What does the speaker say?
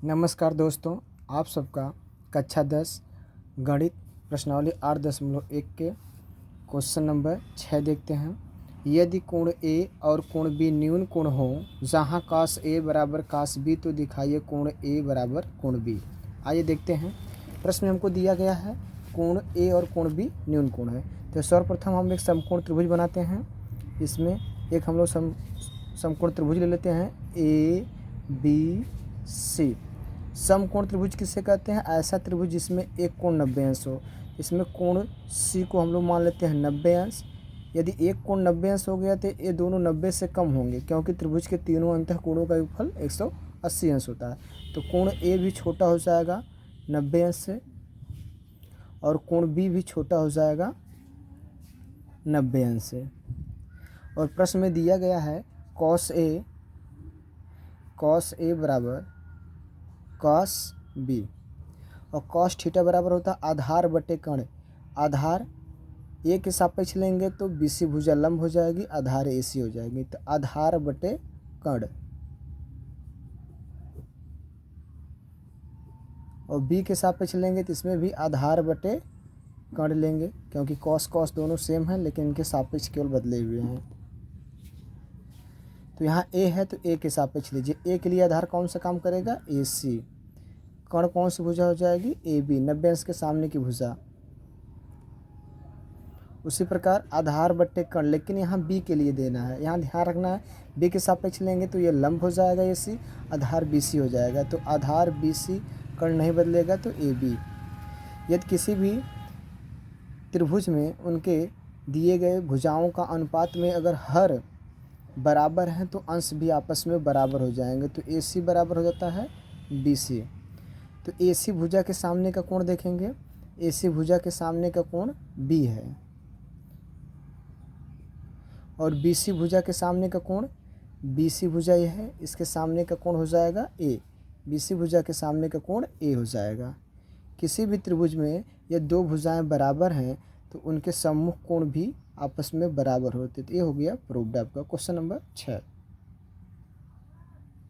नमस्कार दोस्तों, आप सबका कक्षा 10 गणित प्रश्नावली 8.1 के क्वेश्चन नंबर 6 देखते हैं। यदि कोण ए और कोण बी न्यून कोण हो जहां cos ए बराबर cos बी तो दिखाइए कोण ए बराबर कोण बी। आइए देखते हैं। प्रश्न में हमको दिया गया है कोण ए और कोण बी न्यून कोण है। तो सर्वप्रथम हम एक समकोण त्रिभुज बनाते हैं। इसमें एक हम लोग समकोण त्रिभुज ले लेते हैं ए बी सी। समकोण त्रिभुज किसे कहते हैं? ऐसा त्रिभुज जिसमें एक कोण 90 अंश हो। इसमें कोण सी को हम लोग मान लेते हैं 90 अंश। यदि एक कोण 90 अंश हो गया तो ये दोनों 90 से कम होंगे, क्योंकि त्रिभुज के तीनों अंतः कोणों का योगफल 180 अंश होता है। तो कोण ए भी छोटा हो जाएगा 90 अंश से, और कोण बी भी छोटा हो जाएगा 90 अंश से। और प्रश्न में दिया गया है cos ए बराबर cos बी, और cos थीटा बराबर होता है आधार बटे कर्ण। आधार ए के सापेक्ष लेंगे तो बीसी भुजा लंब हो जाएगी, आधार एसी हो जाएगी। तो आधार बटे कर्ण, और बी के सापेक्ष लेंगे तो इसमें भी आधार बटे कर्ण लेंगे, क्योंकि cos दोनों सेम हैं लेकिन इनके सापेक्ष केवल बदले हुए हैं। तो यहाँ ए है तो ए के सापेक्ष लीजिए। ए के लिए आधार कौन सा काम करेगा? ए सी। कर्ण कौन सी भुजा हो जाएगी? ए बी, 90 अंश के सामने की भुजा। उसी प्रकार आधार बट्टे कर्ण, लेकिन यहाँ बी के लिए देना है। यहाँ ध्यान रखना है बी के सापेक्ष लेंगे तो ये लंब हो जाएगा ए सी, आधार बी सी हो जाएगा। तो आधार बी सी, कर्ण नहीं बदलेगा तो ए बी। यदि किसी भी त्रिभुज में उनके दिए गए भुजाओं का अनुपात में अगर हर बराबर हैं तो अंश भी आपस में बराबर हो जाएंगे। तो ए सी बराबर हो जाता है बी सी। तो ए सी भुजा के सामने का कोण देखेंगे, ए सी भुजा के सामने का कोण बी है, और बी सी भुजा के सामने का कोण बी सी भुजा यह है, इसके सामने का कोण हो जाएगा ए। बी सी भुजा के सामने का कोण ए हो जाएगा। किसी भी त्रिभुज में यदि दो भुजाएं बराबर हैं तो उनके सम्मुख कोण भी आपस में बराबर होते। तो ये हो गया प्रूव्ड आपका क्वेश्चन नंबर 6।